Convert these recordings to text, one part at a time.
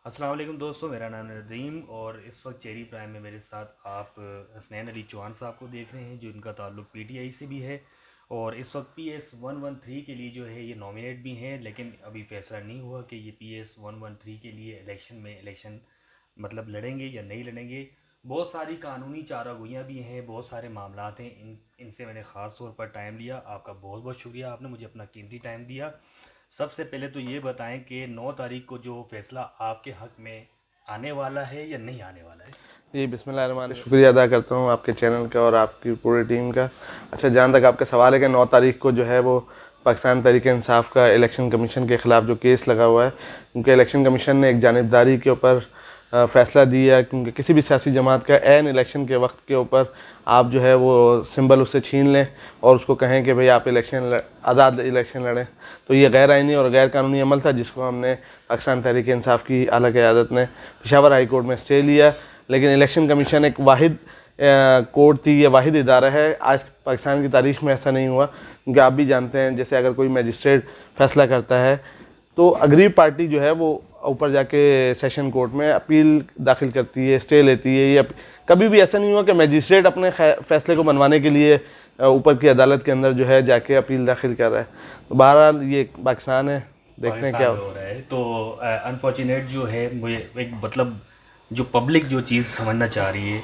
अस्सलाम वालेकुम दोस्तों, मेरा नाम है नदीम और इस वक्त चेरी प्राइम में मेरे साथ आप हसनैन अली चौहान साहब को देख रहे हैं जो इनका ताल्लुक पीटीआई से भी है। और इस वक्त PS 113 के लिए जो है ये नॉमिनेट भी हैं, लेकिन अभी फैसला नहीं हुआ कि ये PS 113 के लिए इलेक्शन मतलब लड़ेंगे या नहीं लड़ेंगे। बहुत सारी कानूनी चारागोइयाँ भी हैं, बहुत सारे मामलात हैं। इनसे मैंने ख़ास तौर पर टाइम लिया। आपका बहुत बहुत शुक्रिया, आपने मुझे अपना कीमती टाइम दिया। सबसे पहले तो ये बताएं कि 9 तारीख को जो फैसला आपके हक में आने वाला है या नहीं आने वाला है। जी बिस्मिल्लाह, शुक्रिया अदा करता हूँ आपके चैनल का और आपकी पूरी टीम का। अच्छा, जहाँ तक आपका सवाल है कि 9 तारीख को जो है वो पाकिस्तान तहरीक इंसाफ का इलेक्शन कमीशन के ख़िलाफ़ जो केस लगा हुआ है, क्योंकि इलेक्शन कमीशन ने एक जानिबदारी के ऊपर फ़ैसला दिया, क्योंकि किसी भी सियासी जमात का ऐन इलेक्शन के वक्त के ऊपर आप जो है वो सिंबल उससे छीन लें और उसको कहें कि भाई आप आज़ाद इलेक्शन लड़ें, तो ये गैर आइनी और गैर कानूनी अमल था, जिसको हमने पाकिस्तान तहरीक इंसाफ की आला क़यादत ने पेशावर हाई कोर्ट में स्टे लिया। लेकिन इलेक्शन कमीशन एक वाहिद कोर्ट थी, ये वाहिद इदारा है। आज पाकिस्तान की तारीख़ में ऐसा नहीं हुआ, क्योंकि आप भी जानते हैं जैसे अगर कोई मजिस्ट्रेट फ़ैसला करता है तो अग्रीव पार्टी जो है वो ऊपर जाके सेशन कोर्ट में अपील दाखिल करती है, स्टे लेती है। ये कभी भी ऐसा नहीं हुआ कि मजिस्ट्रेट अपने फ़ैसले को मनवाने के लिए ऊपर की अदालत के अंदर जो है जाके अपील दाखिल कर रहा है। तो बहरहाल ये पाकिस्तान है, देखते हैं क्या हो रहा है। तो अनफॉर्चुनेट जो है, मुझे एक मतलब जो पब्लिक जो चीज़ समझना चाह रही है,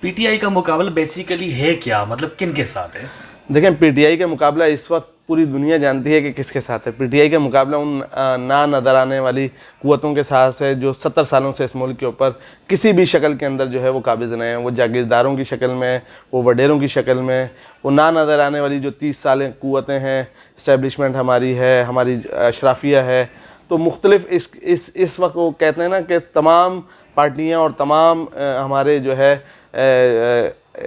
पीटीआई का मुकाबला बेसिकली है क्या, मतलब किन के साथ है। देखें, पीटीआई का मुकाबला इस वक्त पूरी दुनिया जानती है कि किसके साथ है। पीटीआई का मुकाबला उन ना नज़र आने वाली क़ुव्वतों के साथ है जो 70 सालों से इस मुल्क के ऊपर किसी भी शक्ल के अंदर जो है वो काबिज़ नहीं है। वो जागीरदारों की शक्ल में, वो वडेरों की शक्ल में, वो ना नज़र आने वाली जो 30 साल क़ुव्वतें हैं, इस्टेब्लिशमेंट हमारी है, हमारी अशराफिया है। तो मुख्तलिफ इस वक्त वो कहते हैं ना कि तमाम पार्टियाँ और तमाम हमारे जो है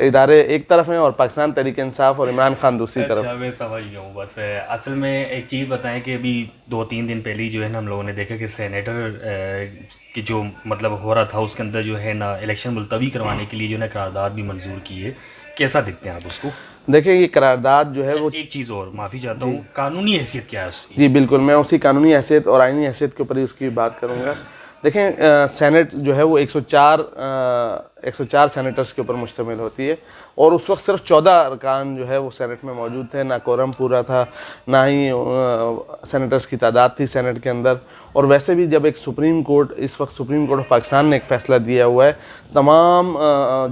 इदारे एक तरफ हैं और पाकिस्तान तहरीक इंसाफ और इमरान खान दूसरी तरफ। अच्छा, मैं समझ गया हूँ। बस असल में एक चीज़ बताएं कि अभी 2-3 दिन पहले ही जो है ना हम लोगों ने देखा कि सेनेटर की जो मतलब हो रहा था उसके अंदर जो है ना इलेक्शन मुलतवी करवाने के लिए जो है ना करारदाद भी मंजूर की है। कैसा देखते हैं आप उसको। देखिए, ये करारदाद जो है वो एक चीज़ और माफ़ी चाहता हूँ, कानूनी हैसियत क्या है उसकी। जी बिल्कुल, मैं उसी कानूनी हैसियत और आइनी हैसियत के ऊपर ही उसकी बात करूँगा। देखें, सेनेट जो है वो 104 सेनेटर्स के ऊपर मुश्तमिल होती है और उस वक्त सिर्फ 14 अरकान जो है वो सेनेट में मौजूद थे। ना कोरम पूरा था, ना ही सेनेटर्स की तादाद थी सेनेट के अंदर। और वैसे भी जब एक सुप्रीम कोर्ट, इस वक्त सुप्रीम कोर्ट ऑफ पाकिस्तान ने एक फ़ैसला दिया हुआ है, तमाम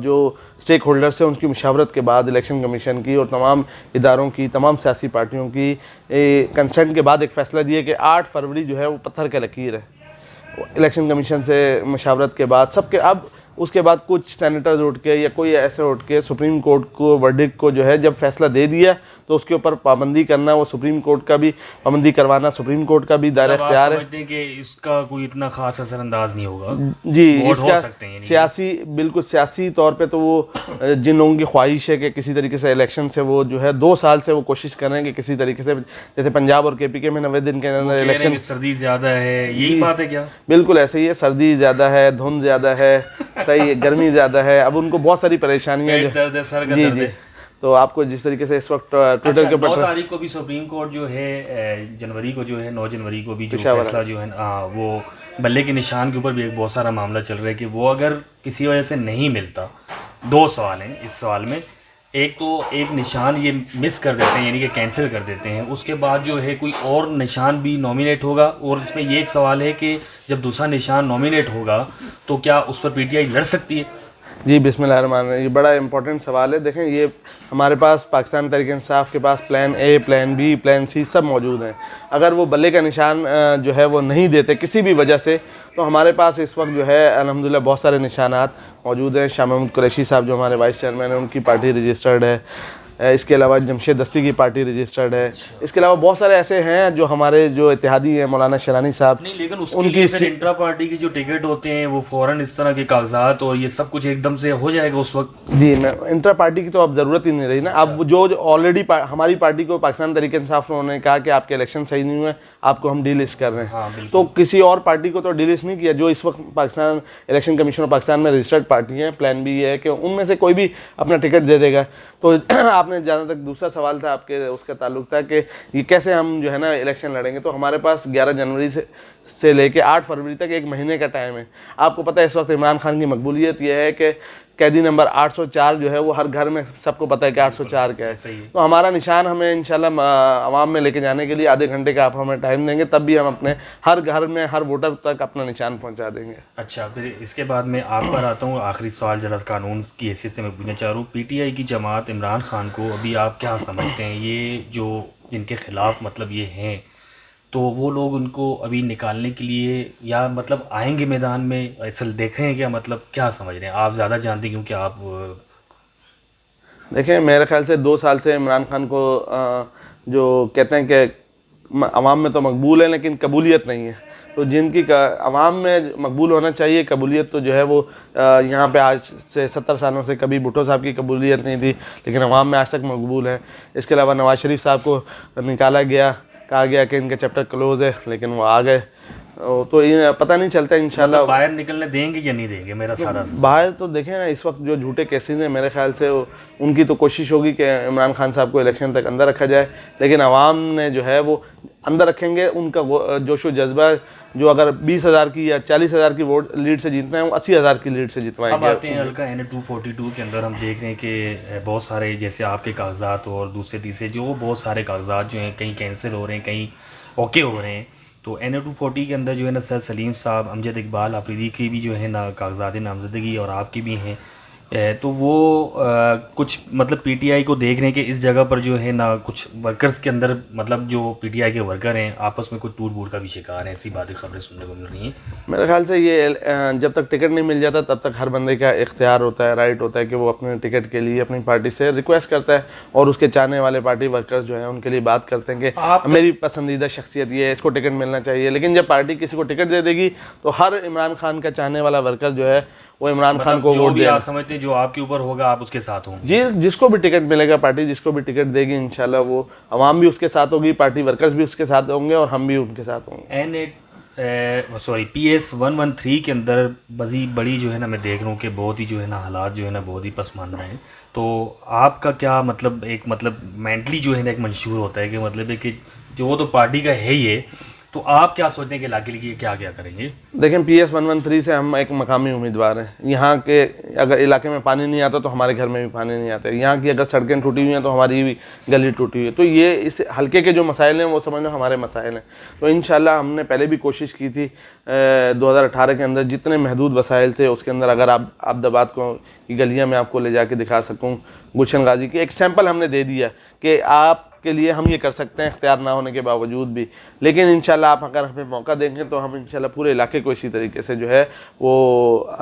जो स्टेक होल्डर्स हैं उनकी मुशावरत के बाद इलेक्शन कमीशन की और तमाम इदारों की, तमाम सियासी पार्टियों की कंसेंट के बाद एक फ़ैसला दिया कि 8 फरवरी जो है वो पत्थर का लकीर है। इलेक्शन कमीशन से मशावरत के बाद सबके, अब उसके बाद कुछ सेनेटर्स उठ के या कोई ऐसे उठ के सुप्रीम कोर्ट को वर्डिक्ट को जो है जब फैसला दे दिया तो उसके ऊपर पाबंदी करना, वो सुप्रीम कोर्ट का भी पाबंदी करवाना सुप्रीम कोर्ट का भी दायरा इख्तियार है। समझते हैं कि इसका कोई इतना खास असरअंदाज नहीं होगा। जी, वोट हो इसका सकते हैं सियासी, बिल्कुल सियासी तौर पे तो वो जिन लोगों की ख्वाहिश है कि किसी तरीके से इलेक्शन से वो जो है 2 साल से वो कोशिश कर रहे हैं कि किसी तरीके से, जैसे पंजाब और केपीके में 90 दिन के अंदर इलेक्शन। सर्दी ज़्यादा है, यही बात है क्या। बिल्कुल ऐसे ही है, सर्दी ज़्यादा है, धुंध ज़्यादा है, सही है, गर्मी ज़्यादा है, अब उनको बहुत सारी परेशानियाँ जी जी। तो आपको जिस तरीके से इस वक्त ट्विटर के ऊपर 9 तारीख को भी सुप्रीम कोर्ट जो है जनवरी को जो है 9 जनवरी को भी जो फैसला जो है वो बल्ले के निशान के ऊपर भी एक बहुत सारा मामला चल रहा है कि वो अगर किसी वजह से नहीं मिलता। 2 सवाल हैं इस सवाल में। एक तो एक निशान ये मिस कर देते हैं, यानी कि कैंसिल कर देते हैं, उसके बाद जो है कोई और निशान भी नॉमिनेट होगा। और इसमें ये एक सवाल है कि जब दूसरा निशान नॉमिनेट होगा तो क्या उस पर पीटीआई लड़ सकती है। जी बिस्मिल्लाहिर्रहमानिर्रहीम, ये बड़ा इंपॉर्टेंट सवाल है। देखें, ये हमारे पास पाकिस्तान तहरीक इंसाफ के पास plan A, plan B, plan C सब मौजूद हैं। अगर वो बल्ले का निशान जो है वो नहीं देते किसी भी वजह से, तो हमारे पास इस वक्त जो है अल्हम्दुलिल्लाह बहुत सारे निशानात मौजूद हैं। शाह महमूद कुरैशी साहब जो हमारे वाइस चेयरमैन हैं, उनकी पार्टी रजिस्टर्ड है। इसके अलावा जमशेद दस्ती की पार्टी रजिस्टर्ड है। इसके अलावा बहुत सारे ऐसे हैं जो हमारे जो इत्तेहादी हैं, मौलाना शरानी साहब, नहीं, लेकिन उसके लिए फिर इंट्रा पार्टी की जो टिकट होते हैं वो फ़ौरन इस तरह के कागजात और ये सब कुछ एकदम से हो जाएगा उस वक्त। जी, मैं इंट्रा पार्टी की तो अब ज़रूरत ही नहीं रही ना। अब जो ऑलरेडी हमारी पार्टी को पाकिस्तान तहरीक इंसाफ ने कहा कि आपके इलेक्शन सही नहीं हुए, आपको हम डीलिस्ट कर रहे हैं। हाँ, तो किसी और पार्टी को तो डीलिस्ट नहीं किया। जो इस वक्त Pakistan election commission of Pakistan में रजिस्टर्ड पार्टी हैं, प्लान बी है कि उनमें से कोई भी अपना टिकट दे देगा। तो आपने जहाँ तक दूसरा सवाल था आपके, उसका ताल्लुक था कि ये कैसे हम जो है ना इलेक्शन लड़ेंगे। तो हमारे पास 11 जनवरी से लेके 8 फरवरी तक 1 महीने का टाइम है। आपको पता है इस वक्त इमरान खान की मकबूलियत यह है कि कैदी नंबर 804 जो है वो हर घर में सबको पता है कि 804 क्या है। तो हमारा निशान हमें इंशाल्लाह आवाम में लेके जाने के लिए आधे घंटे का आप हमें टाइम देंगे, तब भी हम अपने हर घर में हर वोटर तक अपना निशान पहुंचा देंगे। अच्छा, फिर इसके बाद मैं आप पर आता हूँ। आखिरी सवाल जरा कानून की हैसियत से मैं पूछना चाह रहा हूँ, PTI की जमात इमरान खान को अभी आप क्या समझते हैं, ये जो जिनके खिलाफ मतलब ये हैं, तो वो लोग उनको अभी निकालने के लिए या मतलब आएंगे मैदान में, ऐसा देख रहे हैं क्या, मतलब क्या समझ रहे हैं? आप ज़्यादा जानते हैं क्योंकि आप देखें, मेरे ख्याल से 2 साल से इमरान खान को जो कहते हैं कि अवाम में तो मकबूल है लेकिन कबूलियत नहीं है। तो जिनकी अवाम में मकबूल होना चाहिए, कबूलियत तो जो है वो यहाँ पे आज से 70 सालों से कभी भुट्टो साहब की कबूलियत नहीं थी, लेकिन अवाम में आज तक मकबूल है। इसके अलावा नवाज शरीफ साहब को निकाला गया, कहा गया कि इनके चैप्टर क्लोज़ है, लेकिन वो आ गए। तो ये पता नहीं चलता इंशाल्लाह मतलब बाहर निकलने देंगे या नहीं देंगे। मेरा सारा बाहर तो देखें ना, इस वक्त जो झूठे केसेस हैं मेरे ख्याल से उनकी तो कोशिश होगी कि इमरान खान साहब को इलेक्शन तक अंदर रखा जाए, लेकिन आवाम ने जो है वो अंदर रखेंगे। उनका जोश व जज्बा जो अगर 20,000 की या 40,000 की वोट लीड से जीतना है, वो 80,000 की लीड से जितवाएंगे। अब आते हैं हल्का NA-242 के अंदर हम देख रहे हैं कि बहुत सारे जैसे आपके कागजात और दूसरे तीसरे जो बहुत सारे कागजात जो हैं कहीं कैंसिल हो रहे हैं, कहीं ओके हो रहे हैं। तो NA-240 के अंदर जो है ना सर सलीम साहब, अमजद इकबाल आफरीदी की भी जो है ना कागजात नामजदगी और आपकी भी हैं। तो वो कुछ मतलब PTI को देख रहे हैं कि इस जगह पर जो है ना कुछ वर्कर्स के अंदर मतलब जो PTI के वर्कर हैं आपस में कुछ टूट बूट का भी शिकार हैं, ऐसी बातें खबरें सुनने को मिल रही हैं। मेरे ख्याल से ये जब तक टिकट नहीं मिल जाता तब तक हर बंदे का इख्तियार होता है, राइट होता है कि वो अपने टिकट के लिए अपनी पार्टी से रिक्वेस्ट करता है, और उसके चाहने वाले पार्टी वर्कर्स जो हैं उनके लिए बात करते हैं कि मेरी पसंदीदा शख्सियत ये है, इसको टिकट मिलना चाहिए। लेकिन जब पार्टी किसी को टिकट दे देगी तो हर इमरान खान का चाहने वाला वर्कर जो है वो इमरान खान को वोट देगा। आप समझते हैं जो आपके ऊपर होगा आप उसके साथ होंगे। जी, जिसको भी टिकट मिलेगा, पार्टी जिसको भी टिकट देगी इंशाल्लाह वो अवाम भी उसके साथ होगी, पार्टी वर्कर्स भी उसके साथ होंगे और हम भी उनके साथ होंगे। PS-113 के अंदर बड़ी जो है ना मैं देख रहा हूँ कि बहुत ही जो है ना हालात जो है ना बहुत ही पसमानदा हैं। तो आपका क्या मतलब एक मतलब मेंटली जो है ना एक मंशूर होता है कि मतलब है कि जो तो पार्टी का है ही है, तो आप क्या सोचते हैं कि इलाके के लिए क्या क्या करेंगे? देखें, PS-113 से हम एक मकामी उम्मीदवार हैं। यहाँ के अगर इलाके में पानी नहीं आता तो हमारे घर में भी पानी नहीं आता है। यहाँ की अगर सड़कें टूटी हुई हैं तो हमारी भी गली टूटी हुई है। तो ये इस हल्के के जो मसाइल हैं वो समझ लो हमारे मसाइल हैं। तो इंशाल्लाह हमने पहले भी कोशिश की थी 2018 के अंदर, जितने महदूद वसाइल थे उसके अंदर अगर आप अब्दाबाद को की गलियाँ में आपको ले जाके दिखा सकूँ, गुलशन गाजी की एक सैंपल हमने दे दिया कि आप के लिए हम ये कर सकते हैं इख्तियार ना होने के बावजूद भी। लेकिन इंशाल्लाह आप अगर हमें मौका देंगे तो हम इंशाल्लाह पूरे इलाके को इसी तरीके से जो है वो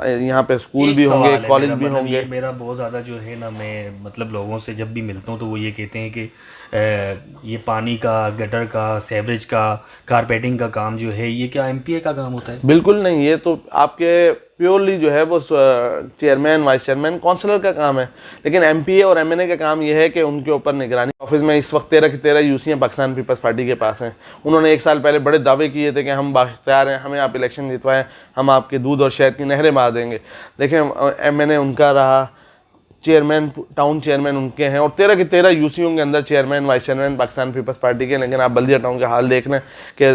यहाँ पे स्कूल भी होंगे, कॉलेज भी होंगे। मेरा बहुत ज़्यादा जो है ना मैं मतलब लोगों से जब भी मिलता हूँ तो वो ये कहते हैं कि ये पानी का, गटर का, सीवरेज का, कारपेटिंग का काम जो है ये क्या MPA का काम होता है? बिल्कुल नहीं, ये तो आपके प्योरली जो है वो चेयरमैन, वाइस चेयरमैन, काउंसलर का काम है। लेकिन MPA और MNA का काम ये है कि उनके ऊपर निगरानी। ऑफिस में इस वक्त 13 की 13 यूसी पाकिस्तान पीपल्स पार्टी के पास हैं। उन्होंने 1 साल पहले बड़े दावे किए थे कि हम बाख्तियार हैं, हमें आप इलेक्शन जितवाएं, हम आपके दूध और शहद की नहरें बहा देंगे। देखें, MNA उनका रहा, चेयरमैन, टाउन चेयरमैन उनके हैं, और 13 की 13 यूसीओं के अंदर chairman, vice chairman Pakistan Peoples Party के। लेकिन आप बल्दिया टाउन का हाल देख लें कि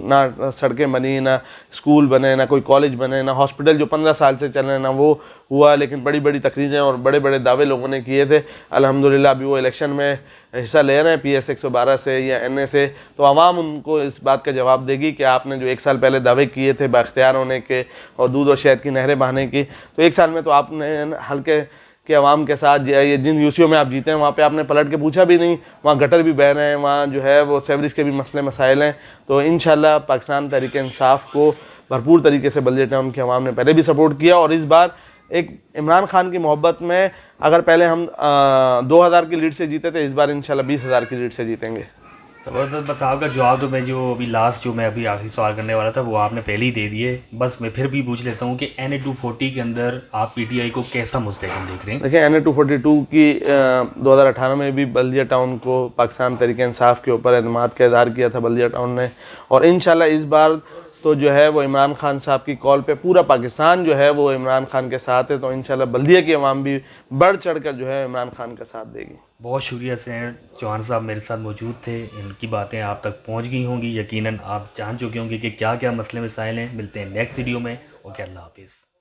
ना सड़कें बनी, ना स्कूल बने, ना कोई कॉलेज बने, ना हॉस्पिटल जो 15 साल से चल रहे हैं ना वो हुआ। लेकिन बड़ी बड़ी तकरीरें और बड़े बड़े दावे लोगों ने किए थे। अल्हम्दुलिल्लाह अभी वो इलेक्शन में हिस्सा ले रहे हैं PS 112 से या NA से। तो आवाम उनको इस बात का जवाब देगी कि आपने जो 1 साल पहले दावे किए थे बाख्तियार होने के और दूध और शहद की नहरें बहाने की, तो 1 साल में तो आपने हल्के के अवाम के साथ ये जिन यूसीओं में आप जीते हैं वहाँ पे आपने पलट के पूछा भी नहीं। वहाँ गटर भी बह रहे हैं, वहाँ जो है वो सेवरेज के भी मसले मसाइल हैं। तो इंशाल्लाह पाकिस्तान तहरीक इंसाफ को भरपूर तरीके से बल्दिया टाउन के अवाम ने पहले भी सपोर्ट किया, और इस बार एक इमरान खान की मोहब्बत में अगर पहले हम 2000 की लीड से जीते थे, इस बार इंशाल्लाह 20,000 की लीड से जीतेंगे। ज़बरदस्त। बस आपका जवाब तो मैं जो अभी लास्ट जो मैं अभी आखिरी सवाल करने वाला था वो आपने पहले ही दे दिए। बस मैं फिर भी पूछ लेता हूँ कि NA-240 के अंदर आप PTI को कैसा मुस्तहकम देख रहे हैं? देखिए, NA-242 की 2018 में भी बल्दिया टाउन को पाकिस्तान तहरीक इंसाफ के ऊपर एतमाद का इज़हार किया था बल्दिया टाउन ने, और इंशाल्लाह इस बार तो जो है वो इमरान खान साहब की कॉल पे पूरा पाकिस्तान जो है वो इमरान खान के साथ है। तो इंशाल्लाह बल्दिया की अवाम भी बढ़ चढ़ कर जो है इमरान खान का साथ देगी। बहुत शुक्रिया हसनैन चौहान साहब मेरे साथ मौजूद थे। इनकी बातें आप तक पहुंच गई होंगी, यकीनन आप जान चुके होंगे कि क्या क्या मसले मसाइल हैं। मिलते हैं नेक्स्ट वीडियो में। ओके, अल्लाह हाफिज़।